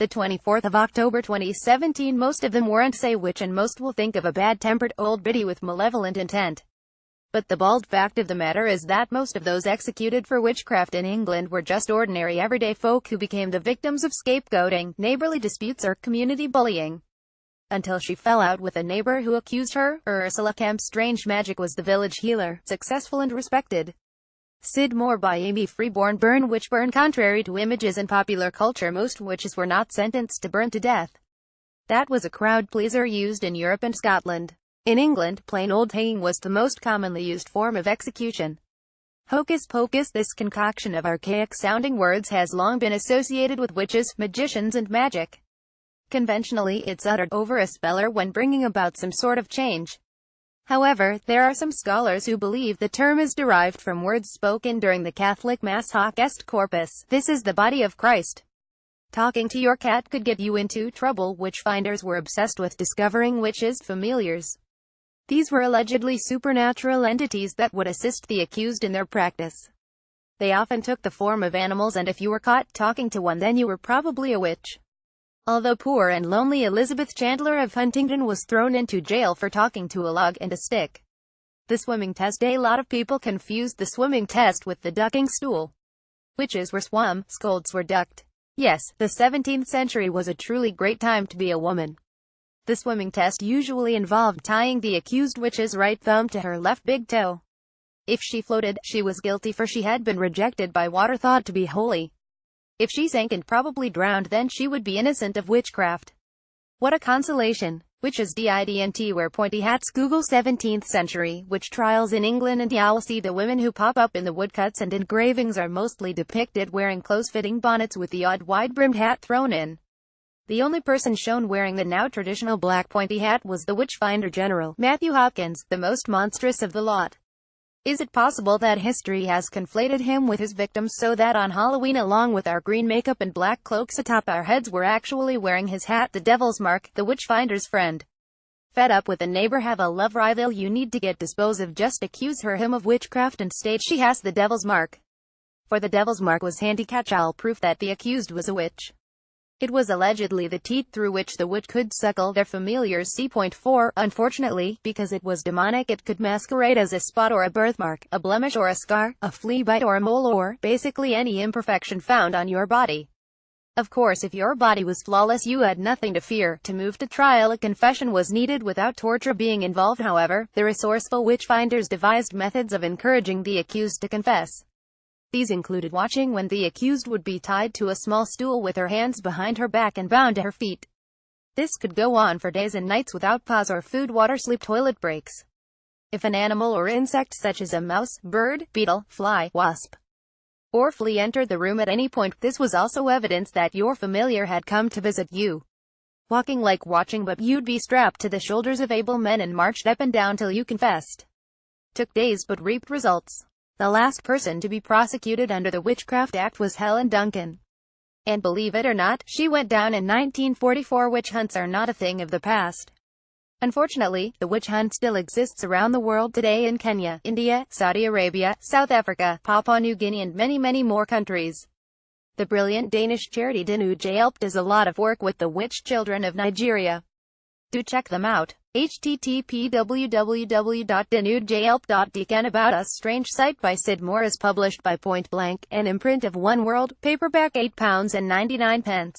The 24th of October 2017. Most of them weren't say witch, and most will think of a bad-tempered old biddy with malevolent intent. But the bald fact of the matter is that most of those executed for witchcraft in England were just ordinary everyday folk who became the victims of scapegoating, neighborly disputes or community bullying. Until she fell out with a neighbor who accused her, Ursula Kemp's strange magic was the village healer, successful and respected. Sid Moore by Amy Freeborn. Burn witch burn. Contrary to images in popular culture, most witches were not sentenced to burn to death. That was a crowd pleaser used in Europe and Scotland. In England, plain old hanging was the most commonly used form of execution. Hocus pocus. This concoction of archaic-sounding words has long been associated with witches, magicians and magic. Conventionally, it's uttered over a speller when bringing about some sort of change. However, there are some scholars who believe the term is derived from words spoken during the Catholic Mass. Hoc est corpus. This is the body of Christ. Talking to your cat could get you into trouble. Witchfinders were obsessed with discovering witches' familiars. These were allegedly supernatural entities that would assist the accused in their practice. They often took the form of animals, and if you were caught talking to one, then you were probably a witch. Although poor and lonely Elizabeth Chandler of Huntingdon was thrown into jail for talking to a log and a stick. The swimming test. A lot of people confused the swimming test with the ducking stool. Witches were swum, scolds were ducked. Yes, the 17th century was a truly great time to be a woman. The swimming test usually involved tying the accused witch's right thumb to her left big toe. If she floated, she was guilty, for she had been rejected by water thought to be holy. If she sank and probably drowned, then she would be innocent of witchcraft. What a consolation! Witches didn't wear pointy hats. Google 17th century witch trials in England and you'll see the women who pop up in the woodcuts and engravings are mostly depicted wearing close-fitting bonnets with the odd wide-brimmed hat thrown in. The only person shown wearing the now traditional black pointy hat was the Witchfinder General, Matthew Hopkins, the most monstrous of the lot. Is it possible that history has conflated him with his victims so that on Halloween, along with our green makeup and black cloaks atop our heads, we're actually wearing his hat, the Devil's Mark, the Witchfinder's friend? Fed up with a neighbor, have a love rival you need to get dispose of, just accuse him of witchcraft and state she has the Devil's Mark. For the Devil's Mark was handy catch-all proof that the accused was a witch. It was allegedly the teat through which the witch could suckle their familiars. C.4. Unfortunately, because it was demonic, it could masquerade as a spot or a birthmark, a blemish or a scar, a flea bite or a mole, or basically any imperfection found on your body. Of course, if your body was flawless, you had nothing to fear. To move to trial, a confession was needed without torture being involved. However, the resourceful witchfinders devised methods of encouraging the accused to confess. These included watching when the accused would be tied to a small stool with her hands behind her back and bound to her feet. This could go on for days and nights without pause or food, water, sleep, toilet breaks. If an animal or insect such as a mouse, bird, beetle, fly, wasp, or flea entered the room at any point, this was also evidence that your familiar had come to visit you. Walking like watching, but you'd be strapped to the shoulders of able men and marched up and down till you confessed. Took days but reaped results. The last person to be prosecuted under the Witchcraft Act was Helen Duncan. And believe it or not, she went down in 1944. Witch hunts are not a thing of the past. Unfortunately, the witch hunt still exists around the world today in Kenya, India, Saudi Arabia, South Africa, Papua New Guinea and many more countries. The brilliant Danish charity Danud Hjelp does a lot of work with the witch children of Nigeria. Do check them out. http www.danudhjelp.dk. About Us. Strange Sight by Sid Moore is published by Point Blank, an imprint of One World, paperback £8.99.